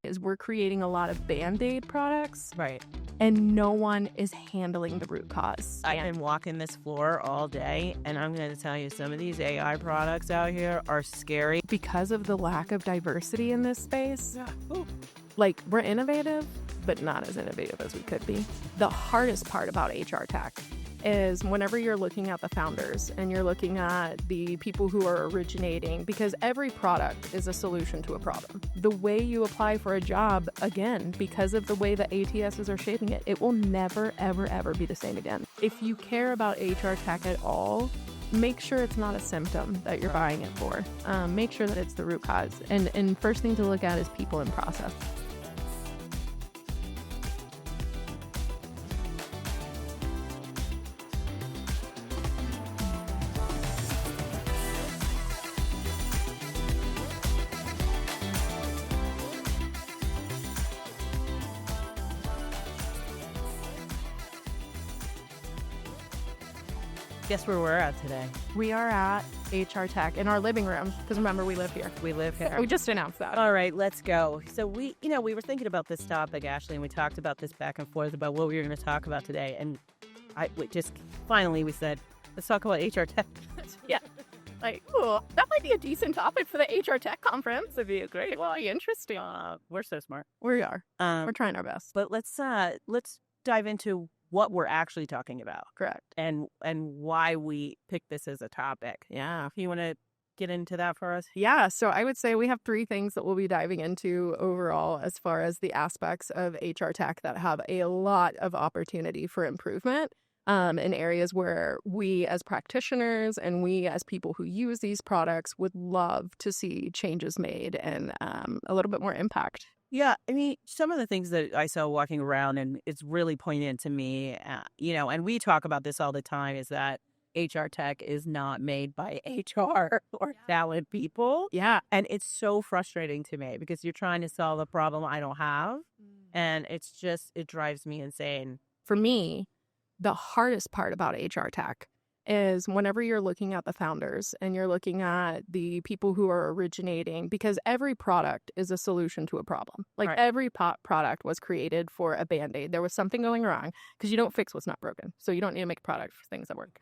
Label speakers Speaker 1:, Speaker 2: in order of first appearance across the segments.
Speaker 1: is we're creating a lot of Band-Aid products.
Speaker 2: Right.
Speaker 1: And no one is handling the root cause.
Speaker 2: I've been walking this floor all day, and I'm going to tell you, some of these AI products out here are scary.
Speaker 1: Because of the lack of diversity in this space,
Speaker 2: Yeah.
Speaker 1: like, we're innovative, but not as innovative as we could be. The hardest part about HR tech is whenever you're looking at the founders and you're looking at the people who are originating, because every product is a solution to a problem. The way you apply for a job, again, because of the way the ATSs are shaping it, it will never, ever, ever be the same again. If you care about HR tech at all, make sure it's not a symptom that you're buying it for. Make sure that it's the root cause. And first thing to look at is people and process.
Speaker 2: Guess where we're at today?
Speaker 1: We are at HR Tech in our living room, because remember, we live here.
Speaker 2: We live here.
Speaker 1: We just announced that.
Speaker 2: All right, let's go. So we were thinking about this topic, Ashley, and we talked about this back and forth about what we were going to talk about today. And finally we said, let's talk about HR Tech.
Speaker 1: Yeah. Like, oh, that might be a decent topic for the HR Tech conference. It'd be great. Well, interesting.
Speaker 2: We're so smart.
Speaker 1: We are. We're trying our best.
Speaker 2: But let's dive into what we're actually talking about.
Speaker 1: Correct.
Speaker 2: And why we picked this as a topic.
Speaker 1: Yeah.
Speaker 2: You want to get into that for us?
Speaker 1: Yeah. So I would say we have 3 things that we'll be diving into overall as far as the aspects of HR tech that have a lot of opportunity for improvement in areas where we as practitioners and we as people who use these products would love to see changes made and a little bit more impact.
Speaker 2: Yeah, I mean, some of the things that I saw walking around, and it's really poignant to me, and we talk about this all the time, is that HR tech is not made by HR or talent people.
Speaker 1: Yeah.
Speaker 2: And it's so frustrating to me because you're trying to solve a problem I don't have. And it drives me insane.
Speaker 1: For me, the hardest part about HR tech is whenever you're looking at the founders and you're looking at the people who are originating, because every product is a solution to a problem. Like every product was created for a Band-Aid. There was something going wrong because you don't fix what's not broken. So you don't need to make a product for things that work.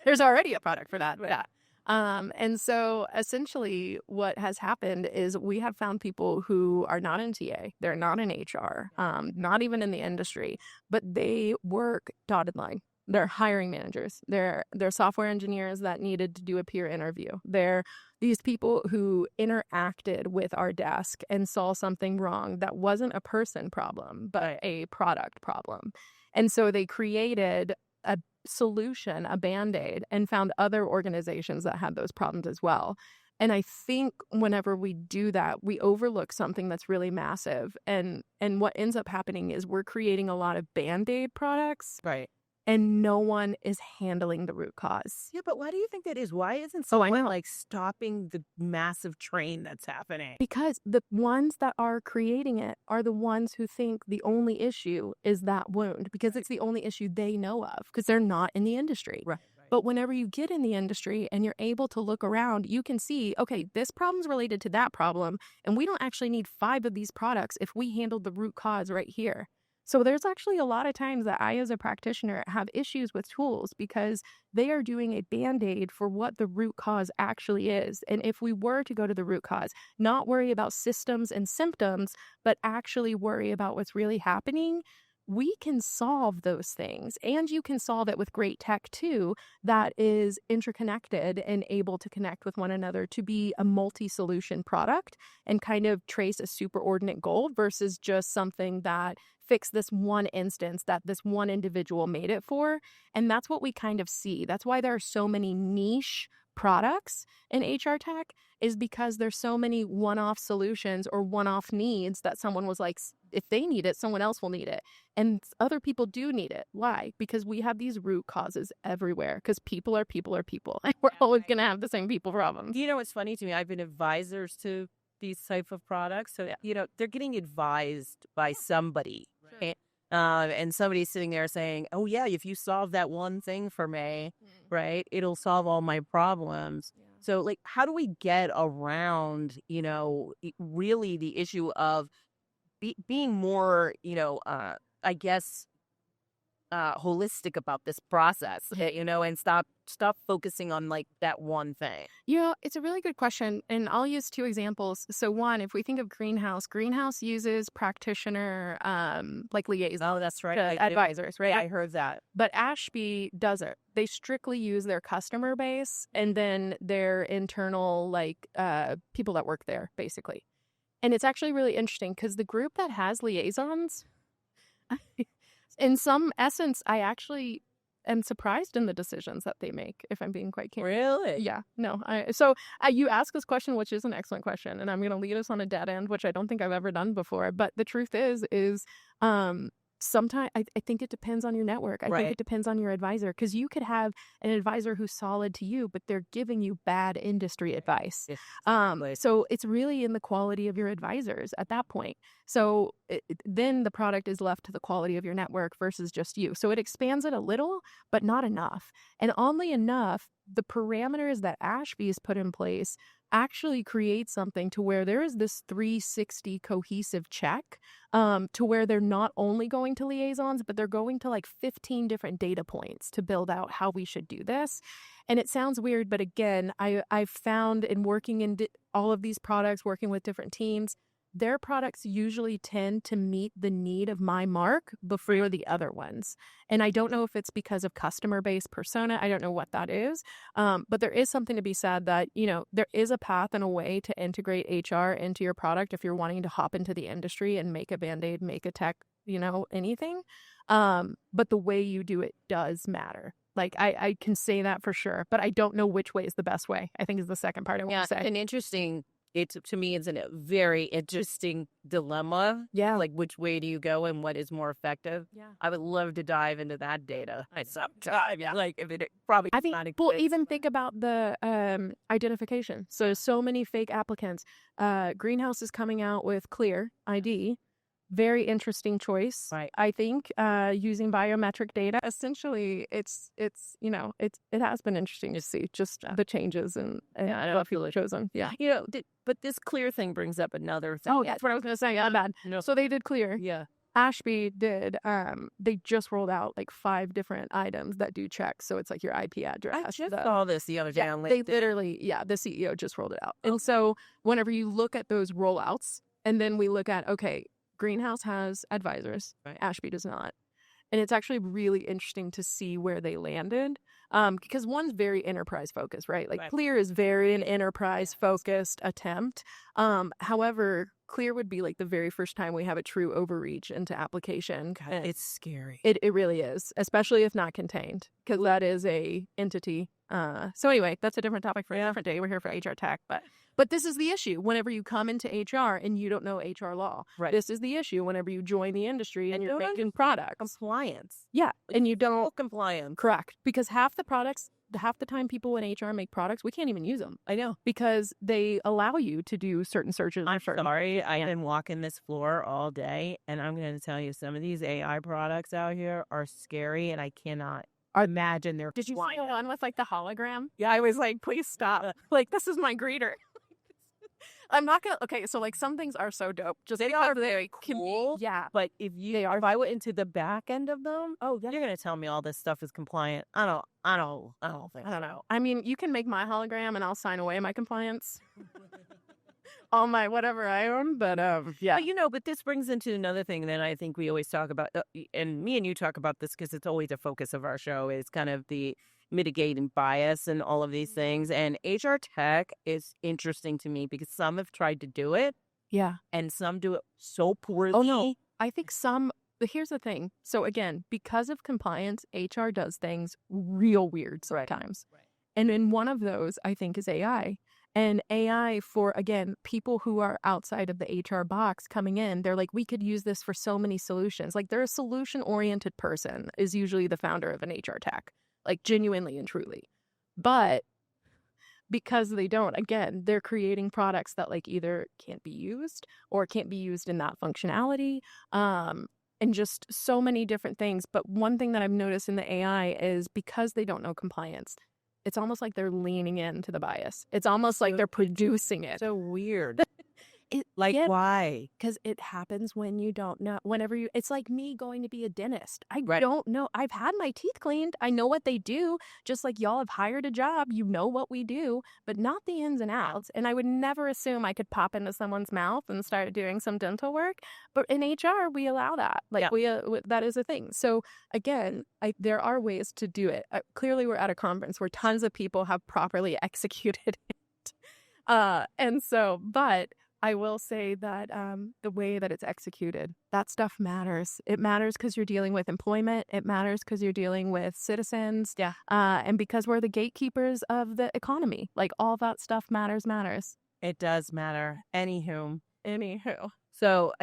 Speaker 1: There's already a product for that. Yeah. And so essentially what has happened is we have found people who are not in TA, they're not in HR, not even in the industry, but they work dotted line. They're hiring managers. They're software engineers that needed to do a peer interview. They're these people who interacted with our desk and saw something wrong that wasn't a person problem, but a product problem. And so they created a solution, a Band-Aid, and found other organizations that had those problems as well. And I think whenever we do that, we overlook something that's really massive. And what ends up happening is we're creating a lot of Band-Aid products.
Speaker 2: Right.
Speaker 1: And no one is handling the root cause.
Speaker 2: Yeah, but why do you think that is? Why isn't someone stopping the massive train that's happening?
Speaker 1: Because the ones that are creating it are the ones who think the only issue is that wound, because it's the only issue they know of, because they're not in the industry.
Speaker 2: Right.
Speaker 1: But whenever you get in the industry and you're able to look around, you can see, okay, this problem's related to that problem, and we don't actually need 5 of these products if we handled the root cause right here. So there's actually a lot of times that I, as a practitioner, have issues with tools because they are doing a Band-Aid for what the root cause actually is. And if we were to go to the root cause, not worry about systems and symptoms, but actually worry about what's really happening, we can solve those things. And you can solve it with great tech too, that is interconnected and able to connect with one another to be a multi-solution product and kind of trace a superordinate goal versus just something that fix this one instance that this one individual made it for. And that's what we kind of see. That's why there are so many niche products in HR tech, is because there's so many one-off solutions or one-off needs that someone was like, if they need it, someone else will need it. And other people do need it. Why? Because we have these root causes everywhere, because people are people are people. And we're always going to have the same people problems.
Speaker 2: You know what's funny to me? I've been advisors to these type of products. So, they're getting advised by somebody. Right? And somebody's sitting there saying, oh, yeah, if you solve that one thing for me, right, it'll solve all my problems. Yeah. So, how do we get around, really the issue of being more, I guess, holistic about this process, and stop focusing on like that one thing.
Speaker 1: Yeah, it's a really good question. And I'll use two examples. So one, if we think of Greenhouse uses practitioner like liaison
Speaker 2: Oh, that's right.
Speaker 1: advisors, right?
Speaker 2: I heard that.
Speaker 1: But Ashby doesn't. They strictly use their customer base and then their internal like people that work there, basically. And it's actually really interesting because the group that has liaisons, in some essence, I actually am surprised in the decisions that they make, if I'm being quite candid.
Speaker 2: Really?
Speaker 1: Yeah, no. So you ask this question, which is an excellent question, and I'm going to lead us on a dead end, which I don't think I've ever done before. But the truth is sometimes I think it depends on your network. I think it depends on your advisor, because you could have an advisor who's solid to you, but they're giving you bad industry advice. So it's really in the quality of your advisors at that point. So then the product is left to the quality of your network versus just you. So it expands it a little, but not enough. And oddly enough, the parameters that Ashby's put in place actually create something to where there is this 360 cohesive check to where they're not only going to liaisons, but they're going to like 15 different data points to build out how we should do this. And it sounds weird, but again, I've found in working in all of these products, working with different teams, their products usually tend to meet the need of my mark before the other ones. And I don't know if it's because of customer base persona. I don't know what that is. But there is something to be said that, there is a path and a way to integrate HR into your product if you're wanting to hop into the industry and make a Band-Aid, make a tech, anything. But the way you do it does matter. Like I can say that for sure, but I don't know which way is the best way, I think is the second part I want to say.
Speaker 2: An interesting to me, it's a very interesting dilemma.
Speaker 1: Yeah.
Speaker 2: Like, which way do you go and what is more effective?
Speaker 1: Yeah.
Speaker 2: I would love to dive into that data. Like, if it probably.
Speaker 1: I think, well, even think about the identification. So many fake applicants. Greenhouse is coming out with Clear ID. Very interesting choice.
Speaker 2: Right.
Speaker 1: I think using biometric data, essentially, it has been interesting to see just the changes and what people have chosen. Yeah.
Speaker 2: But this Clear thing brings up another thing.
Speaker 1: Oh, yeah, that's what I was going to say. Yeah, bad.
Speaker 2: No.
Speaker 1: So they did Clear.
Speaker 2: Yeah.
Speaker 1: Ashby did, they just rolled out like 5 different items that do checks. So it's like your IP address.
Speaker 2: I just saw this the other day on LinkedIn.
Speaker 1: They literally, the CEO just rolled it out. And so whenever you look at those rollouts, and then we look at, okay, Greenhouse has advisors. Right. Ashby does not. And it's actually really interesting to see where they landed. Because one's very enterprise focused, right? Like Clear is very an enterprise focused attempt. However, Clear would be like the very first time we have a true overreach into application.
Speaker 2: God, it's scary.
Speaker 1: It really is, especially if not contained, because that is a entity. So anyway, that's a different topic for a different day. We're here for HR tech, but this is the issue. Whenever you come into HR and you don't know HR law, this is the issue. Whenever you join the industry and you're making products,
Speaker 2: compliance,
Speaker 1: and you don't
Speaker 2: compliance,
Speaker 1: correct, because half the time people in HR make products, we can't even use them.
Speaker 2: I know,
Speaker 1: because they allow you to do certain searches.
Speaker 2: I'm sorry, I have been walking this floor all day, and I'm going to tell you, some of these AI products out here are scary, and I cannot imagine they're.
Speaker 1: Did you see the one with like the hologram?
Speaker 2: Yeah, I was like, please stop.
Speaker 1: Like, this is my greeter. I'm not gonna. Okay, so like some things are so dope. Just
Speaker 2: they are very cool.
Speaker 1: Yeah,
Speaker 2: but if I went into the back end of them, you're gonna tell me all this stuff is compliant. I don't know.
Speaker 1: I mean, you can make my hologram and I'll sign away my compliance. All my whatever I own, but
Speaker 2: But this brings into another thing that I think we always talk about, and me and you talk about this because it's always a focus of our show, is kind of the mitigating bias and all of these things. And HR tech is interesting to me because some have tried to do it, and some do it so poorly.
Speaker 1: Oh no, I think some. Here's the thing. So again, because of compliance, HR does things real weird sometimes, and in one of those, I think, is AI. And AI for, again, people who are outside of the HR box coming in, they're like, we could use this for so many solutions. Like, they're a solution-oriented person is usually the founder of an HR tech, like genuinely and truly. But because they don't, again, they're creating products that like either can't be used or can't be used in that functionality. And just so many different things. But one thing that I've noticed in the AI is because they don't know compliance, it's almost like they're leaning into the bias. It's almost like they're producing it.
Speaker 2: So weird. Like,
Speaker 1: Yeah,
Speaker 2: why?
Speaker 1: because it happens when you don't know. Whenever you, it's like me going to be a dentist. I
Speaker 2: Right.
Speaker 1: don't know. I've had my teeth cleaned. I know what they do. Just like y'all have hired a job, you know what we do, but not the ins and outs. And I would never assume I could pop into someone's mouth and start doing some dental work. But in HR, we allow that. Like
Speaker 2: Yeah.
Speaker 1: that is a thing. So again, there are ways to do it. Clearly, we're at a conference where tons of people have properly executed it. And so, but I will say that the way that it's executed, that stuff matters. It matters because you're dealing with employment. It matters because you're dealing with citizens.
Speaker 2: Yeah.
Speaker 1: And because we're the gatekeepers of the economy. Like all that stuff matters.
Speaker 2: It does matter. Anywho.
Speaker 1: Anywho.
Speaker 2: So,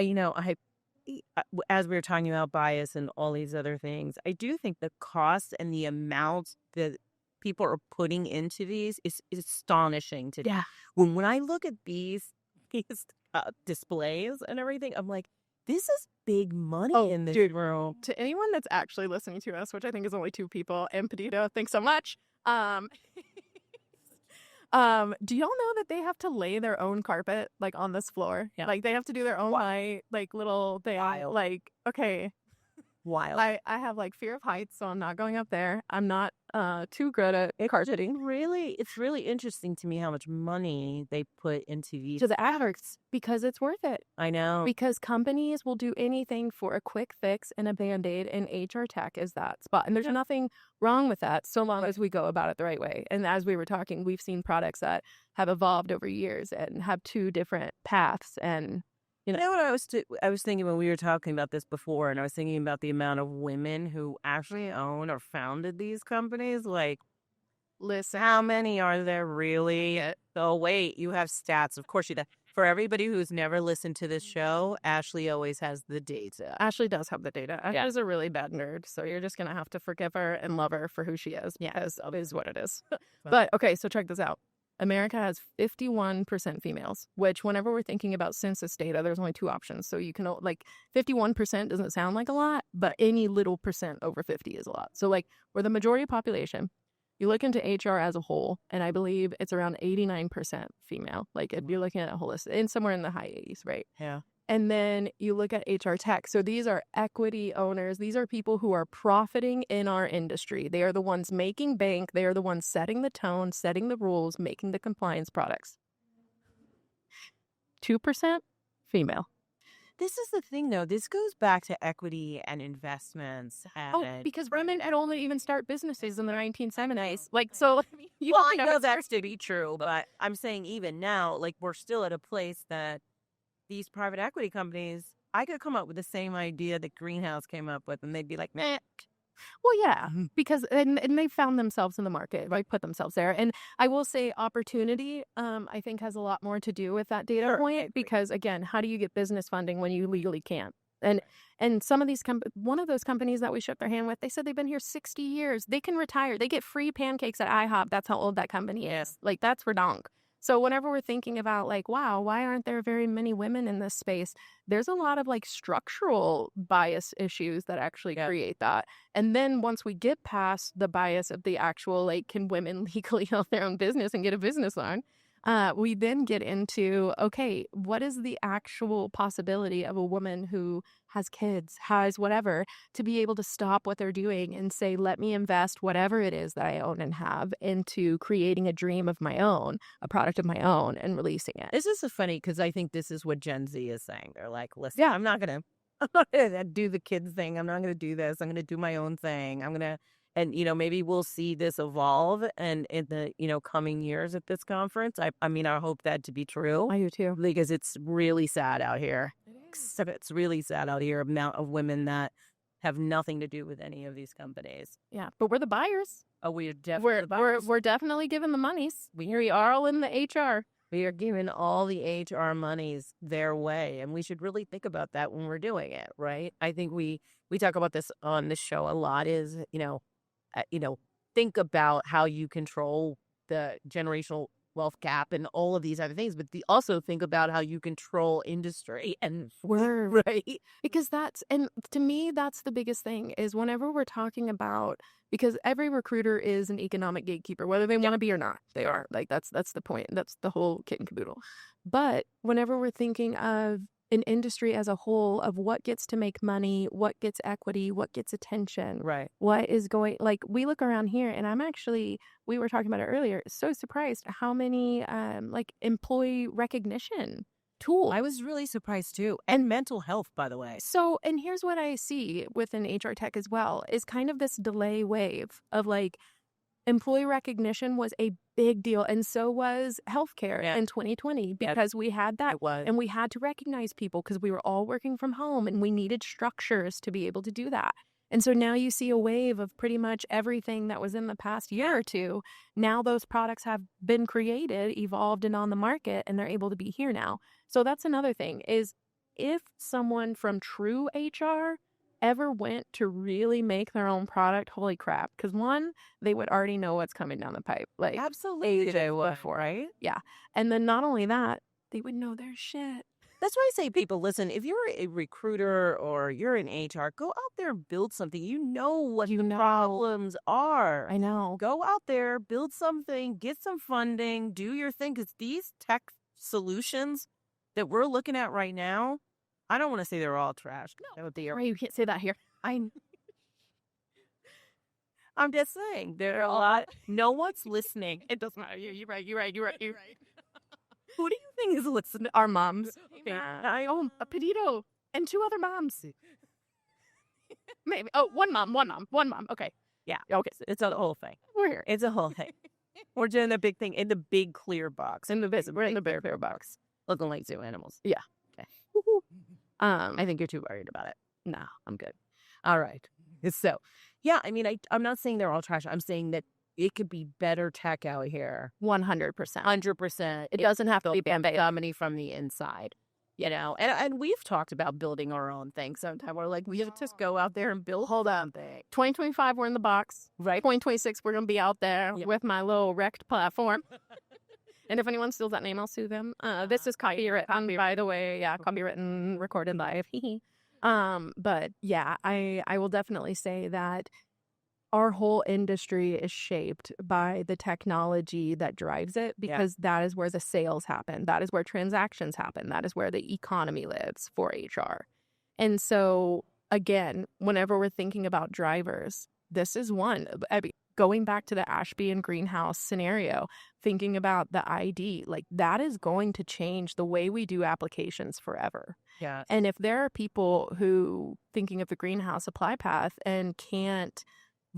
Speaker 2: as we were talking about bias and all these other things, I do think the cost and the amount that people are putting into these is astonishing to
Speaker 1: Yeah.
Speaker 2: when I look at these displays and everything, I'm like, this is big money in this room.
Speaker 1: To anyone that's actually listening to us, which I think is only 2 people, and Pedito, thanks so much. Do y'all know that they have to lay their own carpet like on this floor?
Speaker 2: Yeah.
Speaker 1: Like they have to do their own like little thing.
Speaker 2: Wild.
Speaker 1: Like, okay.
Speaker 2: Wild.
Speaker 1: I have like fear of heights, so I'm not going up there. I'm not too good at carpeting.
Speaker 2: It's really interesting to me how much money they put into these.
Speaker 1: To the adverts because it's worth it.
Speaker 2: I know.
Speaker 1: Because companies will do anything for a quick fix and a Band-Aid, and HR tech is that spot. And there's nothing wrong with that so long as we go about it the right way. And as we were talking, we've seen products that have evolved over years and have 2 different paths. And
Speaker 2: you know what I was thinking when we were talking about this before, and I was thinking about the amount of women who actually own or founded these companies. Like, listen, how many are there really? Oh, wait, you have stats. Of course you do. For everybody who's never listened to this show, Ashley always has the data.
Speaker 1: Ashley does have the data. Ashley's a really bad nerd, so you're just going to have to forgive her and love her for who she is. Yeah, it is what it is. But, okay, so check this out. America has 51% females, which whenever we're thinking about census data, there's only 2 options. So you can, like, 51% doesn't sound like a lot, but any little percent over 50 is a lot. So, like, we're the majority of population. You look into HR as a whole, and I believe it's around 89% female. Like, if you're looking at a holistic, and somewhere in the high 80s, right?
Speaker 2: Yeah.
Speaker 1: And then you look at HR tech. So these are equity owners. These are people who are profiting in our industry. They are the ones making bank. They are the ones setting the tone, setting the rules, making the compliance products. 2% female.
Speaker 2: This is the thing, though. This goes back to equity and investments.
Speaker 1: Because women had only even start businesses in the 1970s. Like, so,
Speaker 2: I know that's to be true, but I'm saying even now, like, we're still at a place that these private equity companies, I could come up with the same idea that Greenhouse came up with, and they'd be like, meh.
Speaker 1: Well, yeah, because and they found themselves in the market, right? Put themselves there. And I will say opportunity, I think has a lot more to do with that data point, because again, how do you get business funding when you legally can't? And some of these one of those companies that we shook their hand with, they said they've been here 60 years. They can retire. They get free pancakes at IHOP. That's how old that company is. Like, that's redonk. So whenever we're thinking about like, wow, why aren't there very many women in this space? There's a lot of like structural bias issues that actually create that. And then once we get past the bias of the actual, like, can women legally own their own business and get a business loan? We then get into, okay, what is the actual possibility of a woman who has kids, has whatever, to be able to stop what they're doing and say, let me invest whatever it is that I own and have into creating a dream of my own, a product of my own, and releasing it.
Speaker 2: This is so funny because I think this is what Gen Z is saying. They're like, listen, I'm not going to do the kids thing. I'm not going to do this. I'm going to do my own thing. And, maybe we'll see this evolve and in the, coming years at this conference. I mean, I hope that to be true.
Speaker 1: I do too.
Speaker 2: Because it's really sad out here. It's really sad out here, amount of women that have nothing to do with any of these companies.
Speaker 1: Yeah, but we're the buyers.
Speaker 2: Oh, we're definitely the buyers.
Speaker 1: We're definitely giving the monies. We are all in the HR.
Speaker 2: We are giving all the HR monies their way, and we should really think about that when we're doing it, right? I think we talk about this on this show a lot is, think about how you control the generational wealth gap and all of these other things, but also think about how you control industry and right.
Speaker 1: Because and to me, that's the biggest thing is whenever we're talking about, because every recruiter is an economic gatekeeper, whether they want to be or not, they are. Like, that's the point. That's the whole kit and caboodle. But whenever we're thinking of an industry as a whole, of what gets to make money, what gets equity, what gets attention,
Speaker 2: Right.
Speaker 1: what is going, like, we look around here and we were talking about it earlier, so surprised how many like employee recognition tools.
Speaker 2: I was really surprised too. And mental health, by the way.
Speaker 1: So, and here's what I see within HR tech as well, is kind of this delay wave of like, employee recognition was a big deal, and so was healthcare in 2020 because we had that, and we had to recognize people because we were all working from home, and we needed structures to be able to do that. And so now you see a wave of pretty much everything that was in the past year or two. Now those products have been created, evolved, and on the market, and they're able to be here now. So that's another thing is if someone from true HR ever went to really make their own product, holy crap. Because one, they would already know what's coming down the pipe. Like,
Speaker 2: absolutely they would,
Speaker 1: before.
Speaker 2: Right?
Speaker 1: Yeah. And then not only that, they would know their shit.
Speaker 2: That's why I say, people, listen, if you're a recruiter or you're in HR, go out there and build something. You know what the problems are.
Speaker 1: I know.
Speaker 2: Go out there, build something, get some funding, do your thing. Because these tech solutions that we're looking at right now, I don't want to say they're all trash.
Speaker 1: No, you can't say that here.
Speaker 2: I'm just saying there are a lot. No one's listening.
Speaker 1: It doesn't matter. You're right. Who do you think is listening? Our moms. Okay. I own a Pedito and 2 other moms. Maybe. Oh, one mom. Okay.
Speaker 2: Yeah.
Speaker 1: Okay.
Speaker 2: It's a whole thing.
Speaker 1: We're here.
Speaker 2: It's a whole thing. We're doing the big thing in the big clear box.
Speaker 1: We're in the big clear box.
Speaker 2: Looking like zoo animals.
Speaker 1: Yeah.
Speaker 2: Okay. I think you're too worried about it.
Speaker 1: No, I'm good.
Speaker 2: All right. So, yeah, I mean, I'm not saying they're all trash. I'm saying that it could be better tech out here.
Speaker 1: 100%.
Speaker 2: 100%.
Speaker 1: It doesn't have to be
Speaker 2: somebody from the inside, you know. And we've talked about building our own thing sometime. We're like, we have to just go out there and build.
Speaker 1: Hold on. 2025, we're in the box.
Speaker 2: Right.
Speaker 1: 2026, we're going to be out there with my little wrecked platform. And if anyone steals that name, I'll sue them. This is copywritten, by the way. Yeah, copywritten, recorded live. But yeah, I will definitely say that our whole industry is shaped by the technology that drives it, because that is where the sales happen. That is where transactions happen. That is where the economy lives for HR. And so, again, whenever we're thinking about drivers, this is one. I mean, going back to the Ashby and Greenhouse scenario, thinking about the ID, like, that is going to change the way we do applications forever.
Speaker 2: Yeah.
Speaker 1: And if there are people who, thinking of the Greenhouse apply path, and can't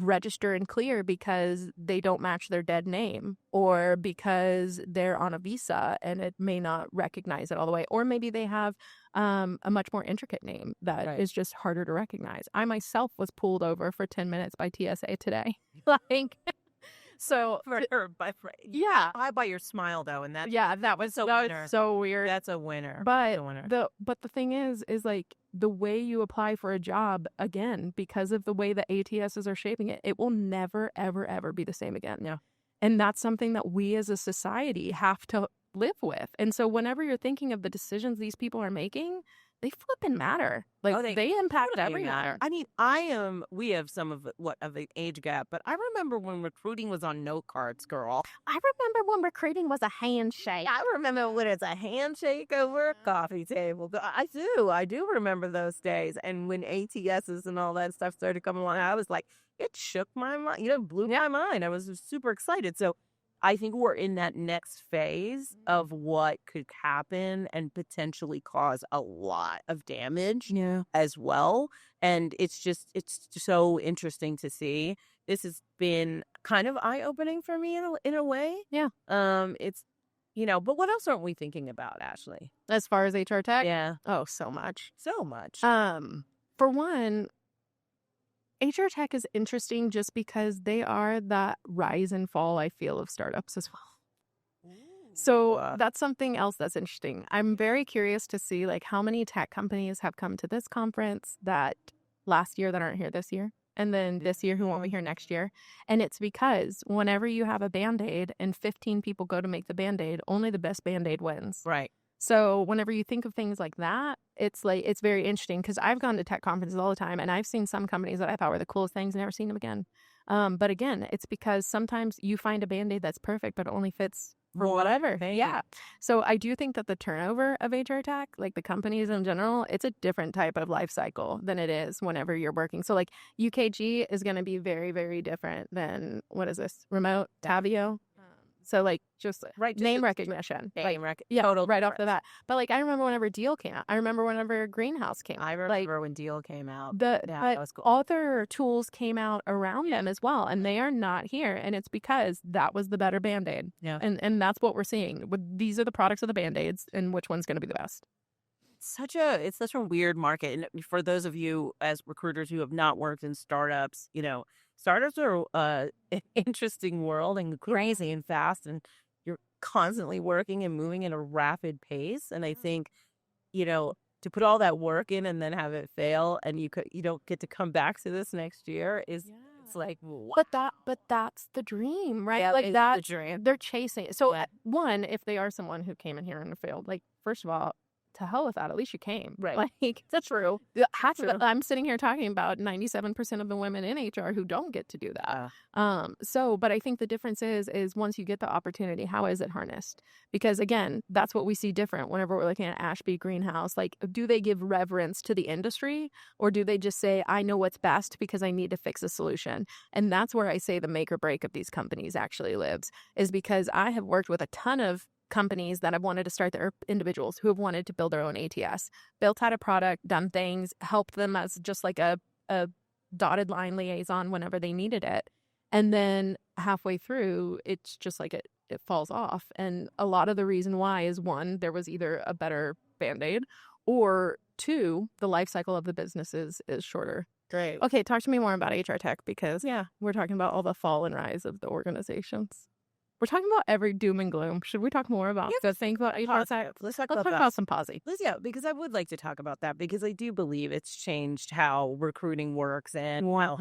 Speaker 1: register and clear because they don't match their dead name, or because they're on a visa and it may not recognize it all the way, or maybe they have a much more intricate name that is just harder to recognize. I myself was pulled over for 10 minutes by TSA today. Like, so
Speaker 2: I by your smile though, and that
Speaker 1: that was so weird.
Speaker 2: That's a winner.
Speaker 1: But the thing is like, the way you apply for a job, again, because of the way the ATSs are shaping it, it will never, ever, ever be the same again.
Speaker 2: Yeah.
Speaker 1: And that's something that we as a society have to live with. And so whenever you're thinking of the decisions these people are making, they flipping matter. Like, they impact everyone.
Speaker 2: I mean, we have some of the age gap, but I remember when recruiting was on note cards, girl.
Speaker 1: I remember when recruiting was a handshake.
Speaker 2: I remember when it's a handshake over a coffee table. I do remember those days. And when ATSs and all that stuff started coming along, I was like, it shook my mind, blew my mind. I was super excited. So I think we're in that next phase of what could happen and potentially cause a lot of damage as well. And it's so interesting to see. This has been kind of eye-opening for me in a way.
Speaker 1: Yeah.
Speaker 2: It's, but what else aren't we thinking about, Ashley?
Speaker 1: As far as HR tech?
Speaker 2: Yeah.
Speaker 1: Oh, so much.
Speaker 2: So much.
Speaker 1: For one, HR tech is interesting just because they are the rise and fall, I feel, of startups as well. So that's something else that's interesting. I'm very curious to see, like, how many tech companies have come to this conference that last year that aren't here this year. and then this year who won't be here next year. And it's because whenever you have a Band-Aid and 15 people go to make the Band-Aid, only the best Band-Aid wins.
Speaker 2: Right.
Speaker 1: So whenever you think of things like that, it's very interesting because I've gone to tech conferences all the time and I've seen some companies that I thought were the coolest things, never seen them again. But again, it's because sometimes you find a Band-Aid that's perfect, but it only fits for whatever. Yeah. So I do think that the turnover of HR tech, like the companies in general, it's a different type of life cycle than it is whenever you're working. So like UKG is going to be very, very different than, what is this? Remote, Tavio. So like just name recognition. Yeah, total right off the bat. But like I remember whenever Deal came out. I remember whenever Greenhouse came out.
Speaker 2: I remember when Deal came out.
Speaker 1: But that was cool. Other tools came out around them as well, and they are not here. And it's because that was the better Band-Aid. Yeah. And that's what we're seeing. These are the products of the Band-Aids, and which one's going to be the best.
Speaker 2: It's such a weird market. And for those of you as recruiters who have not worked in startups, startups are an interesting world and crazy and fast, and you're constantly working and moving at a rapid pace. And I think, to put all that work in and then have it fail, and you don't get to come back to this next year it's like, what?
Speaker 1: But that's the dream, right?
Speaker 2: Yeah,
Speaker 1: like that's
Speaker 2: the dream.
Speaker 1: They're chasing it. So one, if they are someone who came in here and failed, like first of all, to hell with that. At least you came.
Speaker 2: Right.
Speaker 1: Like, that's true. I'm sitting here talking about 97% of the women in HR who don't get to do that. But I think the difference is once you get the opportunity, how is it harnessed? Because again, that's what we see different whenever we're looking at Ashby Greenhouse. Like, do they give reverence to the industry, or do they just say, I know what's best because I need to fix a solution? And that's where I say the make or break of these companies actually lives, is because I have worked with a ton of companies that have wanted to start their individuals who have wanted to build their own ATS, built out a product, done things, helped them as just like a dotted line liaison whenever they needed it. And then halfway through, it's just like it falls off. And a lot of the reason why is, one, there was either a better Band-Aid, or two, the life cycle of the businesses is shorter.
Speaker 2: Great.
Speaker 1: Okay, talk to me more about HR tech, because we're talking about all the fall and rise of the organizations. We're talking about every doom and gloom. Should we talk more about the things about HR tech?
Speaker 2: Let's talk about some positive. Because I would like to talk about that, because I do believe it's changed how recruiting works and how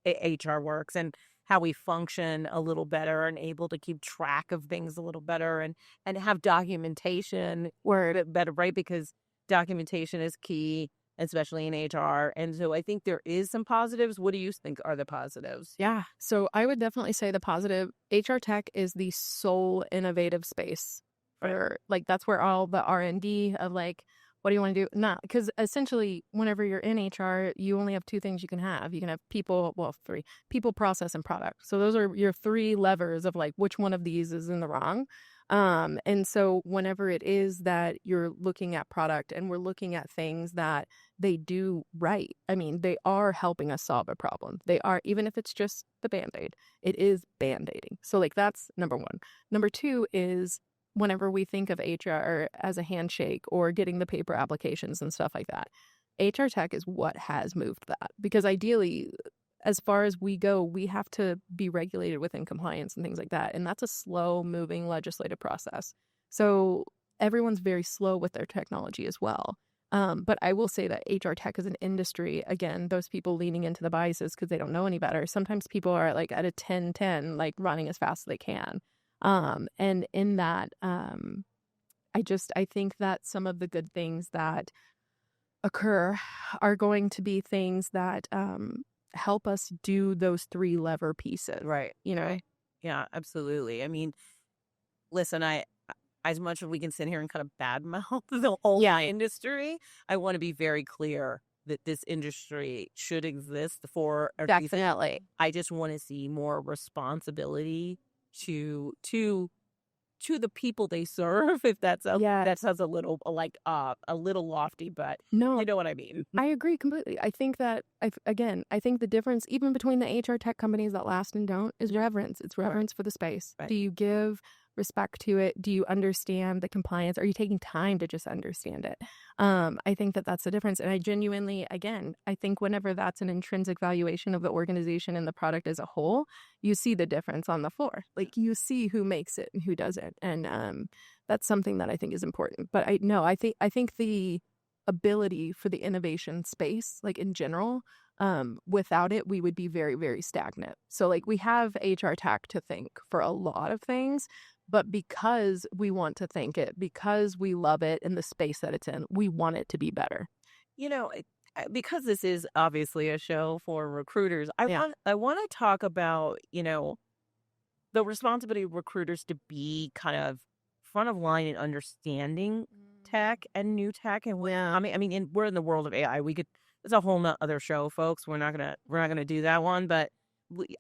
Speaker 2: HR works, and how we function a little better and able to keep track of things a little better, and have documentation better, right? Because documentation is key, especially in HR. And so I think there is some positives. What do you think are the positives?
Speaker 1: Yeah. So I would definitely say the positive, HR tech is the sole innovative space for, like, that's where all the R&D of, like, what do you want to do? Not because essentially whenever you're in HR, you only have two things you can have. You can have three: people, process, and product. So those are your three levers of, like, which one of these is in the wrong. And so whenever it is that you're looking at product and we're looking at things that they do right, I mean, they are helping us solve a problem. They are, even if it's just the Band-Aid, it is Band-Aiding. So, like, that's number one. Number two is whenever we think of HR as a handshake or getting the paper applications and stuff like that, HR tech is what has moved that. Because ideally, as far as we go, we have to be regulated within compliance and things like that. And that's a slow moving legislative process. So everyone's very slow with their technology as well. But I will say that HR tech is an industry, again, those people leaning into the biases because they don't know any better. Sometimes people are like at a 10-10, like running as fast as they can. And in that, I think that some of the good things that occur are going to be things that, help us do those three lever pieces.
Speaker 2: Right. Yeah, absolutely. I mean, listen, as much as we can sit here and kind of badmouth the whole industry, I want to be very clear that this industry should exist for
Speaker 1: definitely.
Speaker 2: I just want to see more responsibility to the people they serve, if that sounds a little a little lofty, but
Speaker 1: no,
Speaker 2: you know what I mean.
Speaker 1: I agree completely. I think that I think the difference even between the HR tech companies that last and don't is reverence. It's reverence for the space. Right. Do you give respect to it? Do you understand the compliance? Are you taking time to just understand it? I think that that's the difference. And I genuinely, again, I think whenever that's an intrinsic valuation of the organization and the product as a whole, you see the difference on the floor. Like, you see who makes it and who doesn't. And that's something that I think is important. But I think the ability for the innovation space, like in general. Without it, we would be very, very stagnant. So like we have HR tech to thank for a lot of things, but because we want to thank it, because we love it in the space that it's in, we want it to be better.
Speaker 2: You know, because this is obviously a show for recruiters,
Speaker 1: Yeah.
Speaker 2: I want to talk about, the responsibility of recruiters to be kind of front of line in understanding tech and new tech. And
Speaker 1: Yeah.
Speaker 2: and we're in the world of AI. It's a whole other show, folks. We're not gonna do that one. But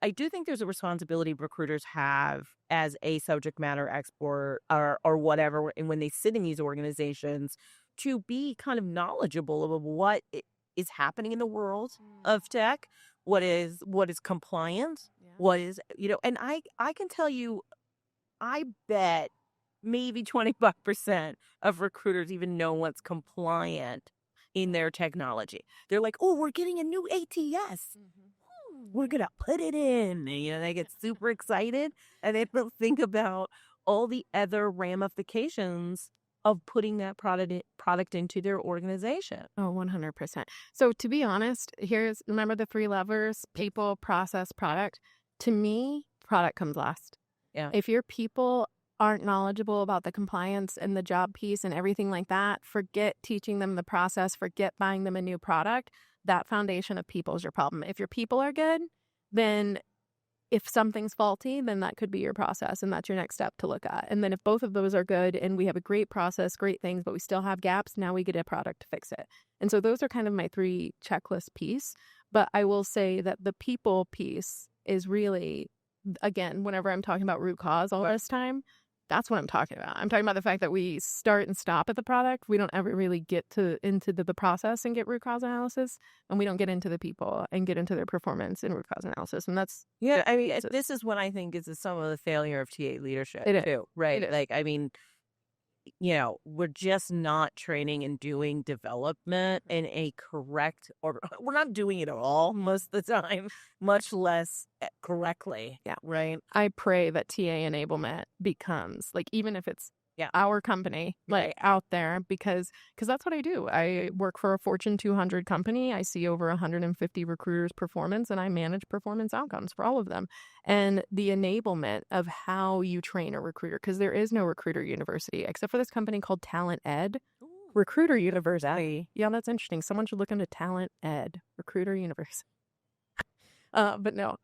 Speaker 2: I do think there's a responsibility recruiters have as a subject matter expert or whatever, and when they sit in these organizations, to be kind of knowledgeable of what is happening in the world of tech, what is compliant, what is, and I can tell you, I bet maybe 25% of recruiters even know what's compliant in their technology. They're like, oh, we're getting a new ATS. We're going to put it in. And, they get super excited and they don't think about all the other ramifications of putting that product into their organization.
Speaker 1: Oh, 100%. So to be honest, remember the 3 levers: people, process, product. To me, product comes last.
Speaker 2: Yeah.
Speaker 1: If your people aren't knowledgeable about the compliance and the job piece and everything like that, forget teaching them the process, forget buying them a new product. That foundation of people is your problem. If your people are good, then if something's faulty, then that could be your process, and that's your next step to look at. And then if both of those are good and we have a great process, great things, but we still have gaps, now we get a product to fix it. And so those are kind of my 3 checklist piece. But I will say that the people piece is really, again, whenever I'm talking about root cause all this time, that's what I'm talking about. I'm talking about the fact that we start and stop at the product. We don't ever really get into the process and get root cause analysis, and we don't get into the people and get into their performance and root cause analysis. And that's
Speaker 2: this is what I think is some of the failure of TA leadership too, right?
Speaker 1: It is.
Speaker 2: Like, we're just not training and doing development in a correct order. We're not doing it at all most of the time, much less correctly.
Speaker 1: Yeah.
Speaker 2: Right.
Speaker 1: I pray that TA enablement becomes, like, even if it's our company, like, out there, because that's what I do. I work for a Fortune 200 company. I see over 150 recruiters' performance, and I manage performance outcomes for all of them. And the enablement of how you train a recruiter, because there is no recruiter university except for this company called Talent Ed. Recruiter University. Yeah, that's interesting. Someone should look into Talent Ed, Recruiter University. But no.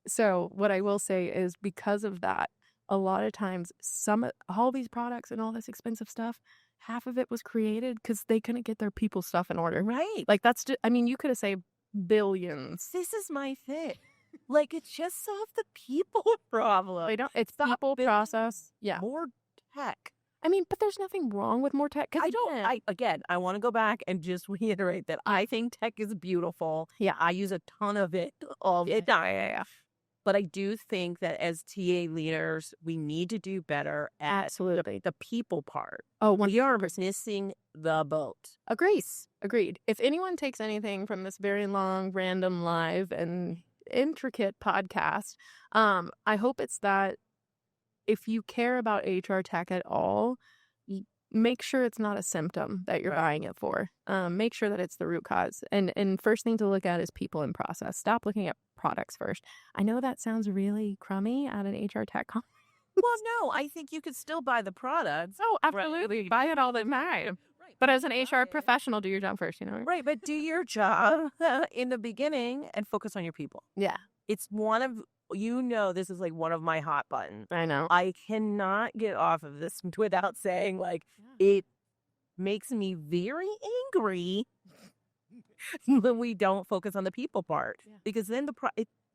Speaker 1: So what I will say is, because of that, a lot of times all these products and all this expensive stuff, half of it was created because they couldn't get their people stuff in order.
Speaker 2: Right.
Speaker 1: Like, that's just, you could have saved billions.
Speaker 2: This is my thing. Like, it's just solve the people problem.
Speaker 1: It's people, process. Yeah.
Speaker 2: More tech.
Speaker 1: But there's nothing wrong with more tech.
Speaker 2: I want to go back and just reiterate that I think tech is beautiful.
Speaker 1: Yeah.
Speaker 2: I use a ton of it. But I do think that as TA leaders, we need to do better at
Speaker 1: Absolutely.
Speaker 2: the people part.
Speaker 1: Oh,
Speaker 2: we are missing the boat.
Speaker 1: Agreed. If anyone takes anything from this very long, random, live, and intricate podcast, I hope it's that if you care about HR tech at all, make sure it's not a symptom that you're buying it for. Make sure that it's the root cause. And first thing to look at is people and process. Stop looking at products first. I know that sounds really crummy at an HR tech conference.
Speaker 2: Well, no, I think you could still buy the products.
Speaker 1: Oh, absolutely. Buy it all the time. Right. But as an HR professional, do your job first,
Speaker 2: Right, but do your job in the beginning and focus on your people.
Speaker 1: Yeah.
Speaker 2: It's this is like one of my hot buttons.
Speaker 1: I know.
Speaker 2: I cannot get off of this without saying, it makes me very angry when we don't focus on the people part. Yeah. Because then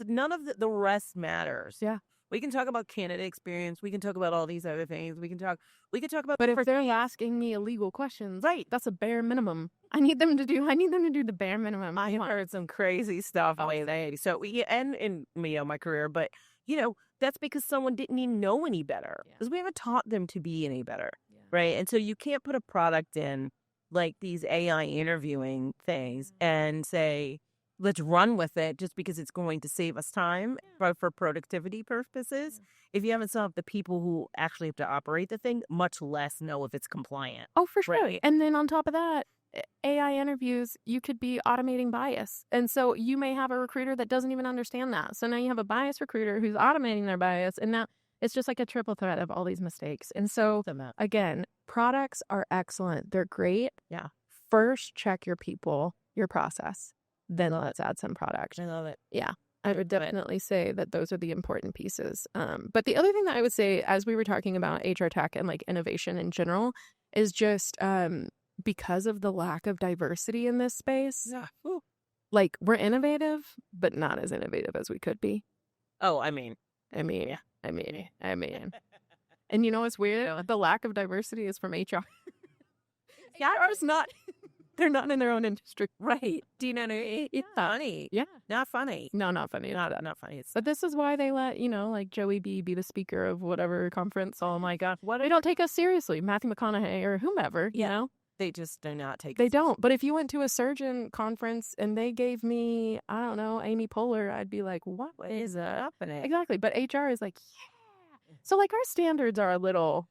Speaker 2: none of the rest matters.
Speaker 1: Yeah.
Speaker 2: We can talk about candidate experience. We can talk about all these other things. We can talk about.
Speaker 1: But if they're asking me illegal questions, right, that's a bare minimum. I need them to do the bare minimum.
Speaker 2: I heard some crazy stuff lately. So and in my career, but that's because someone didn't even know any better, because we haven't taught them to be any better, right? And so you can't put a product in like these AI interviewing things and say, let's run with it just because it's going to save us time for productivity purposes. If you haven't solved the people who actually have to operate the thing, much less know if it's compliant.
Speaker 1: Oh, for sure. Right. And then on top of that, AI interviews, you could be automating bias. And so you may have a recruiter that doesn't even understand that. So now you have a biased recruiter who's automating their bias. And now it's just like a triple threat of all these mistakes. And so, again, products are excellent. They're great.
Speaker 2: Yeah.
Speaker 1: First, check your people, your process. Then let's add some product.
Speaker 2: I love it.
Speaker 1: Yeah. I would definitely say that those are the important pieces. But the other thing that I would say, as we were talking about HR tech and like innovation in general, is just because of the lack of diversity in this space, like we're innovative, but not as innovative as we could be.
Speaker 2: Oh, I mean.
Speaker 1: And you know what's weird? The lack of diversity is from HR. HR's not. They're not in their own industry.
Speaker 2: Right. Do you know? It's funny.
Speaker 1: Yeah.
Speaker 2: Not funny.
Speaker 1: No, not funny.
Speaker 2: Not funny.
Speaker 1: But this is why they let, like Joey B be the speaker of whatever conference. Oh my God. They don't take us seriously. Matthew McConaughey or whomever, you know?
Speaker 2: They just do not take
Speaker 1: They don't. But if you went to a surgeon conference and they gave me, I don't know, Amy Poehler, I'd be like, what is
Speaker 2: happening?
Speaker 1: Exactly. But HR is like, yeah. So like our standards are a little,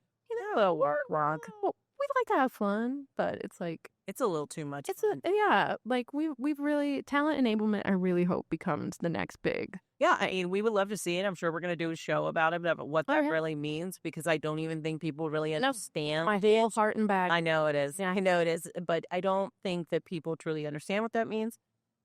Speaker 2: a little wrong.
Speaker 1: We like to have fun, but it's like,
Speaker 2: it's a little too much.
Speaker 1: Like we've really, talent enablement, I really hope becomes the next big.
Speaker 2: Yeah, I mean, we would love to see it. I'm sure we're going to do a show about it, but what that really means, because I don't even think people really understand.
Speaker 1: My whole heart and back.
Speaker 2: I know it is. Yeah, I know it is. But I don't think that people truly understand what that means.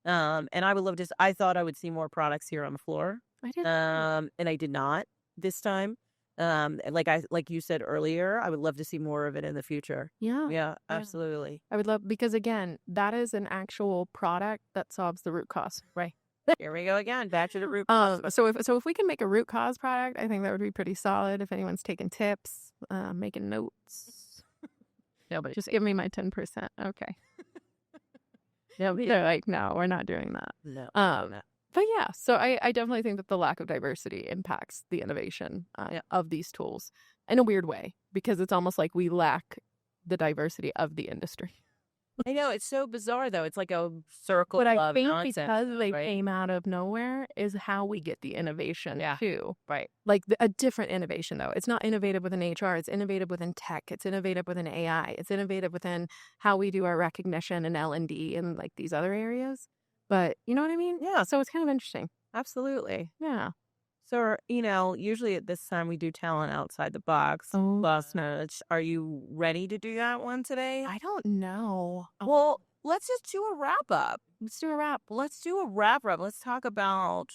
Speaker 2: And I would love to, I thought I would see more products here on the floor.
Speaker 1: I did.
Speaker 2: And I did not this time. Like you said earlier, I would love to see more of it in the future. Yeah, absolutely.
Speaker 1: I would love, because again, that is an actual product that solves the root cause.
Speaker 2: Right. Here we go again. Back to the root cause.
Speaker 1: So if we can make a root cause product, I think that would be pretty solid. If anyone's taking tips, making notes.
Speaker 2: Nobody.
Speaker 1: Just give me my 10%. Okay. They're like, no, we're not doing that.
Speaker 2: No.
Speaker 1: But yeah, so I definitely think that the lack of diversity impacts the innovation of these tools in a weird way, because it's almost like we lack the diversity of the industry.
Speaker 2: I know, it's so bizarre though. It's like a circle
Speaker 1: of nonsense. But I think
Speaker 2: nonsense,
Speaker 1: because they came out of nowhere is how we get the innovation too.
Speaker 2: Right.
Speaker 1: Like a different innovation though. It's not innovative within HR. It's innovative within tech. It's innovative within AI. It's innovative within how we do our recognition and L&D and like these other areas. But you know what I mean?
Speaker 2: Yeah.
Speaker 1: So it's kind of interesting.
Speaker 2: Absolutely.
Speaker 1: Yeah.
Speaker 2: So, usually at this time we do talent outside the box. Last notes. Are you ready to do that one today?
Speaker 1: I don't know.
Speaker 2: Well, let's just do a wrap up.
Speaker 1: Let's do a wrap.
Speaker 2: Let's talk about,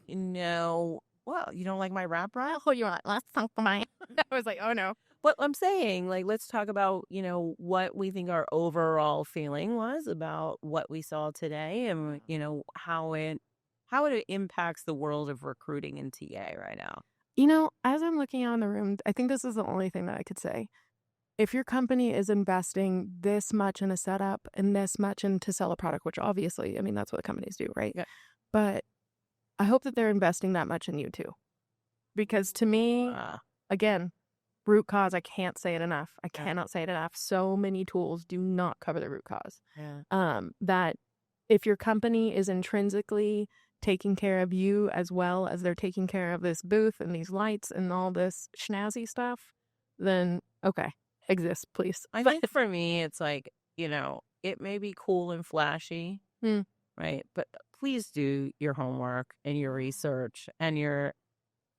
Speaker 2: well, you don't like my wrap up?
Speaker 1: Oh, you want? Let's talk about mine. I was like, oh no.
Speaker 2: But I'm saying, like, let's talk about, what we think our overall feeling was about what we saw today and, how it impacts the world of recruiting in TA right now.
Speaker 1: As I'm looking out in the room, I think this is the only thing that I could say. If your company is investing this much in a setup and this much into sell a product, which obviously, I mean, that's what the companies do, right? Yeah. But I hope that they're investing that much in you too. Because to me, again, root cause, I can't say it enough. I cannot say it enough. So many tools do not cover the root cause. Yeah. That if your company is intrinsically taking care of you as well as they're taking care of this booth and these lights and all this schnazzy stuff, then okay, exist, please.
Speaker 2: I think for me, it's like, it may be cool and flashy, right? But please do your homework and your research and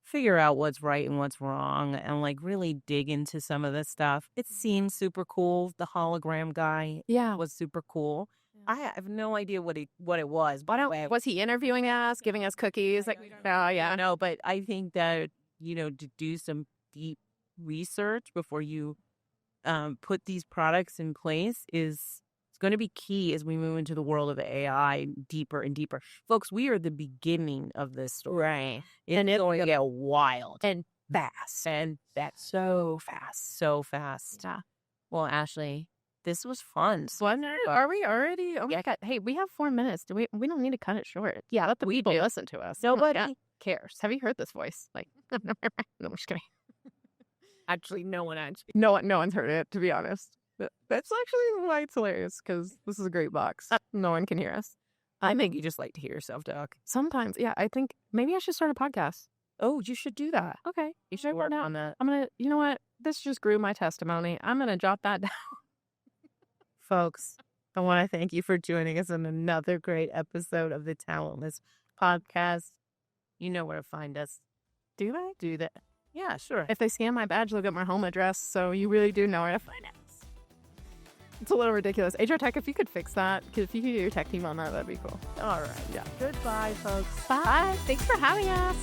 Speaker 2: figure out what's right and what's wrong and like really dig into some of this stuff. It seems super cool. The hologram guy was super cool. I have no idea what it was. But
Speaker 1: was he interviewing us, giving us cookies?
Speaker 2: No, but I think that, to do some deep research before you put these products in place is going to be key as we move into the world of AI deeper and deeper. Folks, we are the beginning of this story.
Speaker 1: Right.
Speaker 2: And it's going to get wild.
Speaker 1: And fast.
Speaker 2: And that's
Speaker 1: so fast.
Speaker 2: So fast.
Speaker 1: Yeah.
Speaker 2: Well, Ashley, this was fun.
Speaker 1: Are we already? Oh my God. Hey, we have 4 minutes. We don't need to cut it short. Yeah, let the people listen to us.
Speaker 2: Nobody
Speaker 1: cares. Have you heard this voice? Like, no, I'm just kidding.
Speaker 2: Actually, no one's
Speaker 1: heard it, to be honest. That's actually why it's hilarious, because this is a great box. No one can hear us.
Speaker 2: I think you just like to hear yourself talk.
Speaker 1: Sometimes, yeah. I think maybe I should start a podcast.
Speaker 2: Oh, you should do that.
Speaker 1: Okay.
Speaker 2: You should work on that.
Speaker 1: I'm going to, you know what? This just grew my testimony. I'm going to jot that down.
Speaker 2: Folks, I want to thank you for joining us on another great episode of the Talentless podcast. You know where to find us.
Speaker 1: Do they?
Speaker 2: Do that. Yeah, sure.
Speaker 1: If they scan my badge, they'll get my home address, so you really do know where to find us. It's a little ridiculous. HR Tech, if you could fix that, because if you could get your tech team on that, that'd be cool.
Speaker 2: All right.
Speaker 1: Yeah.
Speaker 2: Goodbye, folks.
Speaker 1: Bye. Thanks for having us.